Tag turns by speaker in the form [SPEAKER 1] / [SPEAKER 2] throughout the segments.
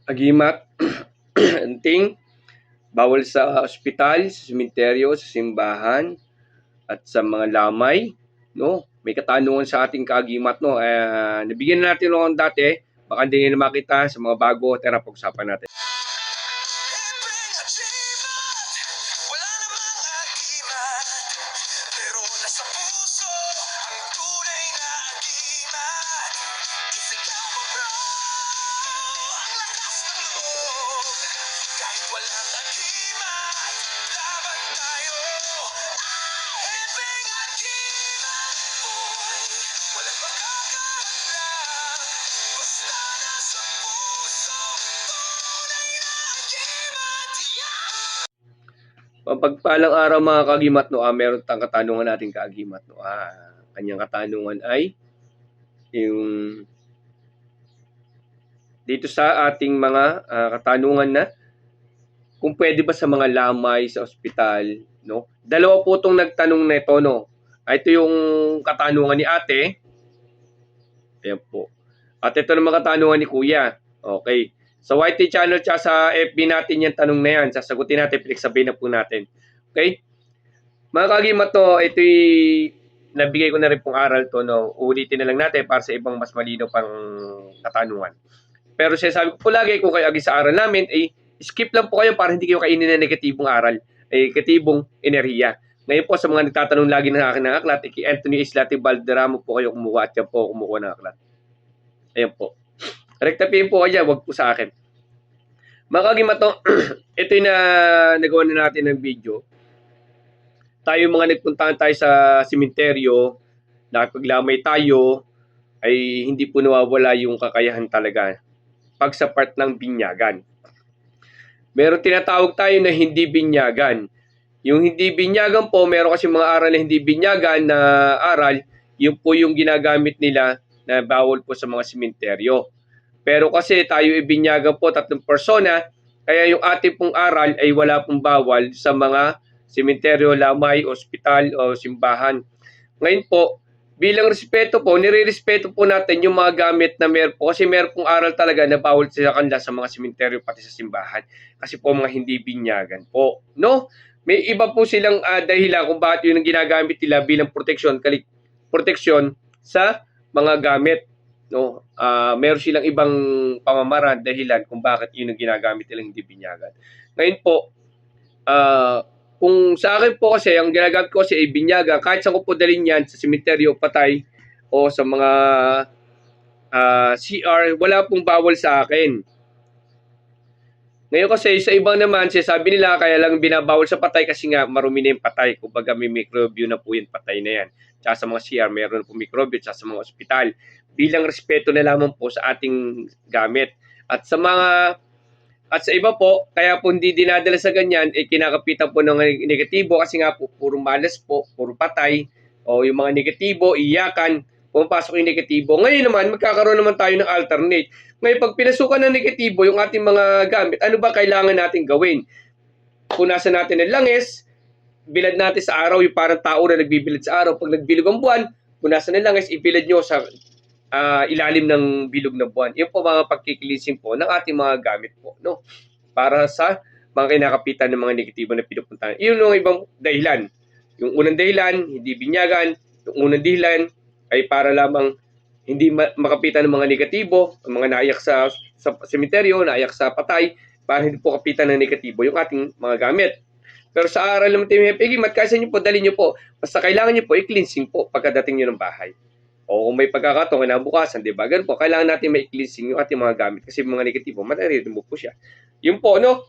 [SPEAKER 1] agimat, anting, bawal sa ospital, sa sementeryo, sa simbahan, at sa mga lamay, no? May katanungan sa ating kaagimat, no? Nabigyan na natin noon dati, baka hindi na makita sa mga bago, tara pag-usapan natin.
[SPEAKER 2] Wala namang agimat, pero nasa puso ang tunay na agimat. Isigaw mo bro, ang lakas ng loob. Kahit walang agimat, laban tayo. Hepeng agimat, boy, walang makakahadlang. Basta nasa puso, tunay na agimat. Yeah!
[SPEAKER 1] Mapagpalang araw mga kaagimat, no? Meron tayong katanungan natin kaagimat, no? Kanyang katanungan ay yung dito sa ating mga katanungan na kung pwede ba sa mga lamay sa ospital, no? Dalawa po itong nagtanong na ito, no? Ito yung katanungan ni ate. Ayan po. At ito naman katanungan ni kuya. Okay. Sa YT channel tsaka sa FB natin yung tanong na yan. Sasagutin natin, sabihin na po natin. Okay? Mga kagimat, to, ito'y nabigay ko na rin pong aral to, no? Ulitin na lang natin para sa ibang mas malino pang katanungan. Pero sinasabi ko po lagi, kung kayo agi sa aral namin, skip lang po kayo para hindi kayo kainin ng negatibong aral, negatibong enerhiya. Ngayon po sa mga nagtatanong lagi ng akin ng aklat, kay Anthony Islati Valderrama po kayo kumuha at yan po kumuha ng aklat. Ayan po. Rektapin po kayo, wag po sa akin. Mga kagimat, to, ito yung nagawa na natin ng video. Tayo mga nagpuntahan tayo sa sementeryo, nakipaglamay tayo, ay hindi po nawawala yung kakayahan talaga pag sa part ng binyagan. Meron tinatawag tayo na hindi binyagan. Yung hindi binyagan po, meron kasi mga aral na hindi binyagan na aral, yun po yung ginagamit nila na bawal po sa mga sementeryo. Pero kasi tayo ibinyagan po 3 persona, kaya yung ating pong aral ay wala pong bawal sa mga sementeryo, lamay, ospital o simbahan. Ngayon po, bilang respeto po, nire-respeto po natin yung mga gamit na meron po. Kasi meron pong aral talaga na bawal sa kanila sa mga sementeryo pati sa simbahan. Kasi po mga hindi binyagan po. No? May iba po silang dahilan kung bakit yun ang ginagamit nila bilang proteksyon sa mga gamit. No? Meron silang ibang pamamaraan dahilan kung bakit yun ang ginagamit nilang hindi binyagan. Ngayon po, kung sa akin po kasi, ang ginagamit ko kasi ay binyaga, kahit saan ko po dalhin yan, sa sementeryo, patay, o sa mga CR, wala pong bawal sa akin. Ngayon kasi, sa ibang naman, sabi nila, kaya lang binabawal sa patay kasi nga marumi na yung patay. Kumbaga may microbio na po yung patay na yan. Tsaka sa mga CR, mayroon po microbio, tsaka sa mga ospital. Bilang respeto na lamang po sa ating gamit. At sa iba po, kaya po hindi dinadala sa ganyan, kinakapitan po ng negatibo kasi nga po, puro malas po, puro patay, o yung mga negatibo, iyakan, pumapasok yung negatibo. Ngayon naman, magkakaroon naman tayo ng alternate. Ngayon, pag pinasukan ng negatibo yung ating mga gamit, ano ba kailangan natin gawin? Punasan natin ng langis, bilad natin sa araw, yung parang tao na nagbibilad sa araw. Pag nagbilog ang buwan, punasan ng langis, ibilad nyo sa ilalim ng bilog na buwan. Yun po mga pagkikilising po ng ating mga gamit po, no? Para sa mga kinakapitan ng mga negatibo na pinupuntahan. Yun yung ibang dahilan. Yung unang dahilan, hindi binyagan. Yung unang dahilan ay para lamang hindi makapitan ng mga negatibo, ang mga naiyak sa sementeryo, naiyak sa patay, para hindi po kapitan ng negatibo yung ating mga gamit. Pero sa aral naman tayo, Pegimat, kasi nyo po, dali nyo po. Basta kailangan nyo po i-cleansing po pagkadating nyo ng bahay. O kung may pagkakataon, kinabukasan, di ba? Ganun po, kailangan natin may cleansing yung ating mga gamit kasi mga negatibo, ma-remove po siya. Yun po, no?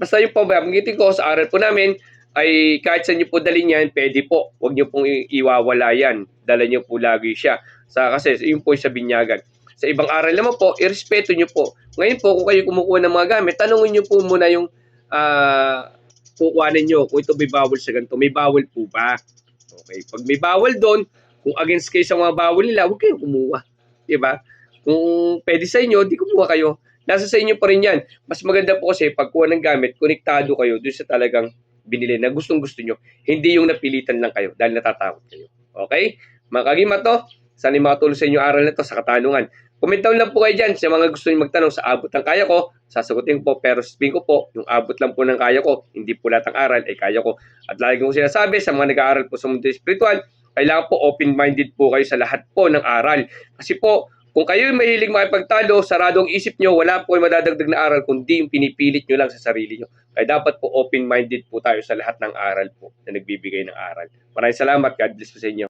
[SPEAKER 1] Basta yung po, banggitin ko sa aral po namin, ay kahit saan nyo po dalhin yan, pwede po. Huwag nyo pong iwawala yan. Dala nyo po lagi siya. Kasi yun po sa binyagan. Sa ibang aral naman po, irespeto nyo po. Ngayon po, kung kayo kumukuha ng mga gamit, tanungin nyo po muna yung kukuhanin nyo. Kung ito may bawal sa ganito, may bawal po ba? Okay. Pag may bawal doon, kung against kayo sa mga bawal nila, huwag kayong kumuha. Diba? Kung pwede sa inyo, di kumuha kayo. Nasa sa inyo pa rin yan. Mas maganda po kasi pagkuha ng gamit, konektado kayo doon sa talagang binili na gustong-gusto nyo. Hindi yung napilitan lang kayo dahil natatakot kayo. Okay? Mga kagimat to, sana makatulong sa inyo aral na to sa katanungan. Comment down lang po kayo dyan sa mga gusto nyo magtanong. Sa abot ng kaya ko, sasagutin po. Pero sabihin ko po, yung abot lang po ng kaya ko, hindi po lahat ng aral ay kaya ko. At lagi kong sinasabi sa mga nag-aaral po sa mundo spiritual, kailangan po open-minded po kayo sa lahat po ng aral. Kasi po, kung kayo ay mahilig makipagtalo, sarado ang isip nyo, wala po kayo madadagdag na aral, kundi yung pinipilit nyo lang sa sarili nyo. Kaya dapat po open-minded po tayo sa lahat ng aral po na nagbibigay ng aral. Maraming salamat. God bless po sa inyo.